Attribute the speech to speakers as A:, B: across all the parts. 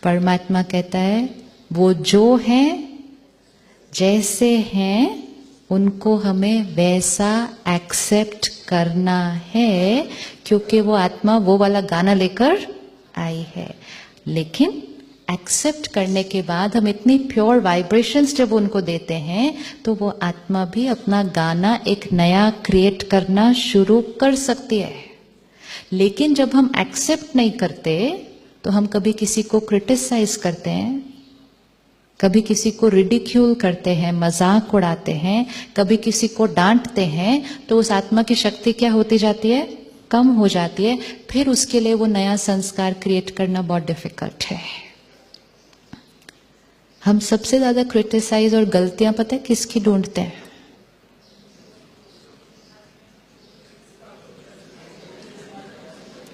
A: परमात्मा कहता है वो जो हैं जैसे हैं उनको हमें वैसा एक्सेप्ट करना है, क्योंकि वो आत्मा वो वाला गाना लेकर आई है। लेकिन एक्सेप्ट करने के बाद हम इतनी प्योर वाइब्रेशंस जब उनको देते हैं तो वो आत्मा भी अपना गाना एक नया क्रिएट करना शुरू कर सकती है। लेकिन जब हम एक्सेप्ट नहीं करते तो हम कभी किसी को क्रिटिसाइज करते हैं, कभी किसी को रिडिक्यूल करते हैं, मजाक उड़ाते हैं, कभी किसी को डांटते हैं, तो उस आत्मा की शक्ति क्या होती जाती है? कम हो जाती है। फिर उसके लिए वो नया संस्कार क्रिएट करना बहुत डिफिकल्ट है। हम सबसे ज्यादा क्रिटिसाइज और गलतियां पता है किसकी ढूंढते हैं?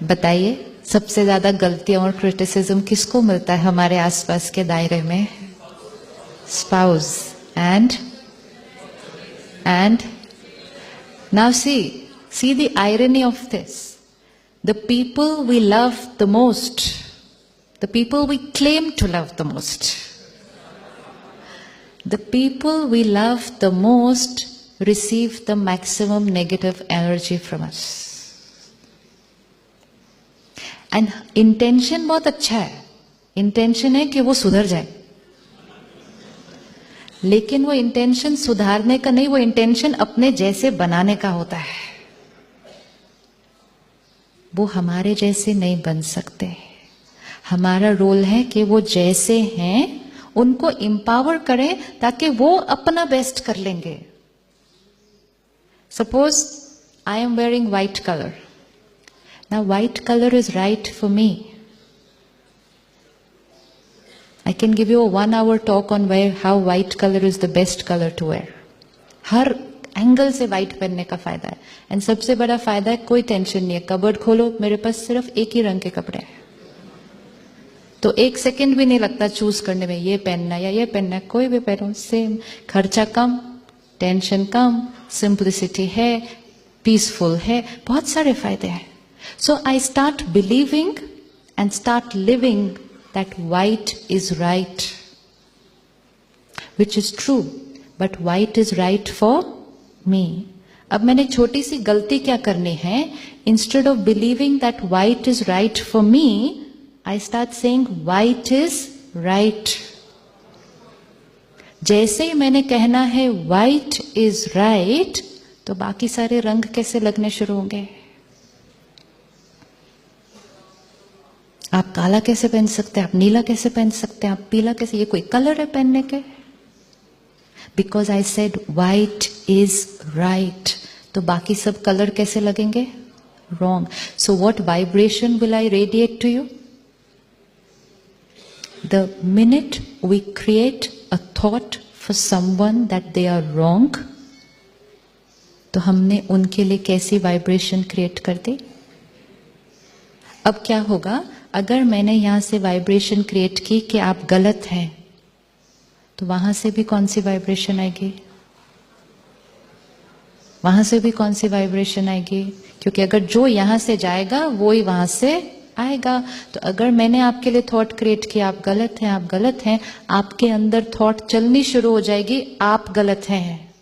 A: बताइए, सबसे ज्यादा गलतियां और क्रिटिसिज्म किसको मिलता है हमारे आसपास के दायरे में? Spouse and now see the irony of this. The people we love the most, the people we claim to love the most, the people we love the most receive the maximum negative energy from us. And intention बहुत अच्छा है, intention है कि वो सुधर जाए, लेकिन वो इंटेंशन सुधारने का नहीं, वो इंटेंशन अपने जैसे बनाने का होता है। वो हमारे जैसे नहीं बन सकते। हमारा रोल है कि वो जैसे हैं उनको एम्पावर करें ताकि वो अपना बेस्ट कर लेंगे। Suppose I am wearing white colour, now white colour is right for me. I can give you a 1 hour talk on how white color is the best color to wear. Her angle से white पहनने का फायदा है। And सबसे बड़ा फायदा है, कोई टेंशन नहीं है। कबर्ड खोलो, मेरे पास सिर्फ एक ही रंग के कपड़े हैं, तो 1 सेकेंड भी नहीं लगता चूज करने में, ये पहनना या ये पहनना, कोई भी पहनो सेम। खर्चा कम, टेंशन कम, सिंप्लिसिटी है, पीसफुल है, बहुत सारे फायदे हैं। So I start believing and start living that white is right, which is true, but white is right for me. अब मैंने छोटी सी गलती क्या करनी है? Instead of believing that white is right for me, I start saying white is right. जैसे ही मैंने कहना है white is right, तो बाकी सारे रंग कैसे लगने शुरू होंगे? आप काला कैसे पहन सकते हैं, आप नीला कैसे पहन सकते हैं, आप पीला कैसे, ये कोई कलर है पहनने के? Because I said white is right, तो बाकी सब कलर कैसे लगेंगे? Wrong. So what vibration will I radiate to you? The minute we create a thought for someone that they are wrong, तो हमने उनके लिए कैसी वाइब्रेशन क्रिएट कर दी? अब क्या होगा अगर मैंने यहां से वाइब्रेशन क्रिएट की कि आप गलत हैं, तो वहां से भी कौन सी वाइब्रेशन आएगी? वहां से भी कौन सी वाइब्रेशन आएगी? क्योंकि अगर जो यहां से जाएगा वो ही वहां से आएगा। तो अगर मैंने आपके लिए थॉट क्रिएट किया आप गलत हैं, आप गलत हैं, आपके अंदर थॉट चलनी शुरू हो जाएगी आप गलत हैं।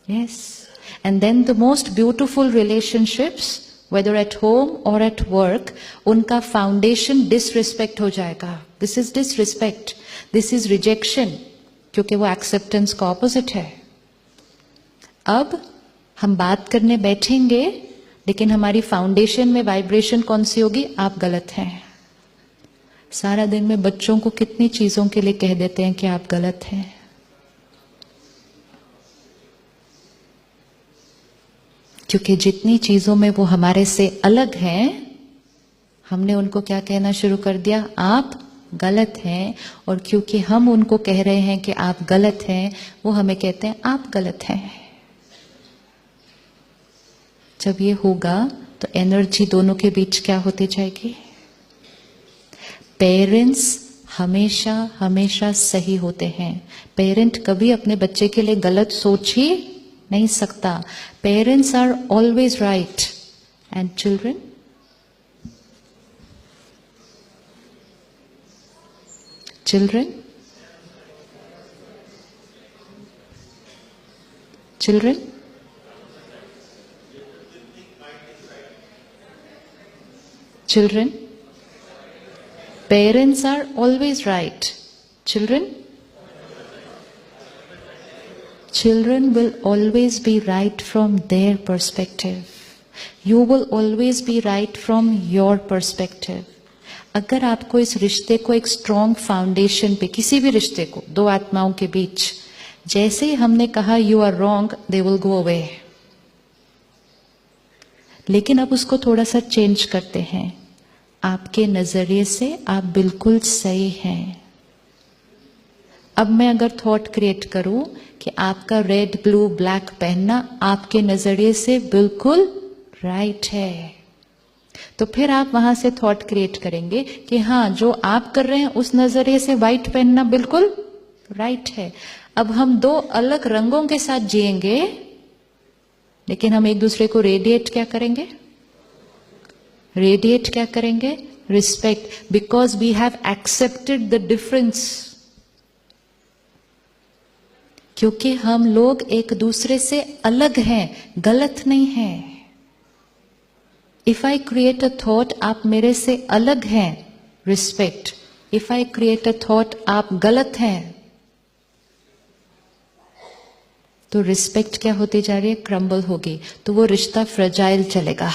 A: Yes, and then the most beautiful relationships whether at home or at work, उनका फाउंडेशन डिसरिस्पेक्ट हो जाएगा। This is disrespect, this is rejection, क्योंकि वो एक्सेप्टेंस का ऑपोजिट है। अब हम बात करने बैठेंगे, लेकिन हमारी फाउंडेशन में वाइब्रेशन कौन सी होगी? आप गलत हैं। सारा दिन में बच्चों को कितनी चीजों के लिए कह देते हैं कि आप गलत हैं। क्योंकि जितनी चीजों में वो हमारे से अलग हैं, हमने उनको क्या कहना शुरू कर दिया? आप गलत हैं। और क्योंकि हम उनको कह रहे हैं कि आप गलत हैं, वो हमें कहते हैं आप गलत हैं। जब ये होगा तो एनर्जी दोनों के बीच क्या होती जाएगी? पेरेंट्स हमेशा हमेशा सही होते हैं। पेरेंट कभी अपने बच्चे के लिए गलत सोच ही नहीं सकता। Parents are always right and children Children? Children? Children? Parents are always right. Children? Children will always be right from their perspective. You will always be right from your perspective. अगर आपको इस रिश्ते को एक स्ट्रॉन्ग फाउंडेशन पे, किसी भी रिश्ते को दो आत्माओं के बीच, जैसे ही हमने कहा you are wrong, they will go away. लेकिन अब उसको थोड़ा सा चेंज करते हैं. आपके नजरिए से आप बिल्कुल सही हैं. अब मैं अगर थॉट क्रिएट करूं कि आपका रेड ब्लू ब्लैक पहनना आपके नजरिए से बिल्कुल राइट है, तो फिर आप वहां से थॉट क्रिएट करेंगे कि हाँ, जो आप कर रहे हैं उस नजरिए से व्हाइट पहनना बिल्कुल राइट है. अब हम दो अलग रंगों के साथ जिएंगे, लेकिन हम एक दूसरे को रेडिएट क्या करेंगे? रेडिएट क्या करेंगे? Respect. Because we have accepted the difference. क्योंकि हम लोग एक दूसरे से अलग हैं, गलत नहीं है. If I create a thought आप मेरे से अलग हैं, respect. If I create a thought आप गलत हैं, तो रिस्पेक्ट क्या होती जा रही है? क्रम्बल होगी. तो वो रिश्ता फ्रजाइल चलेगा.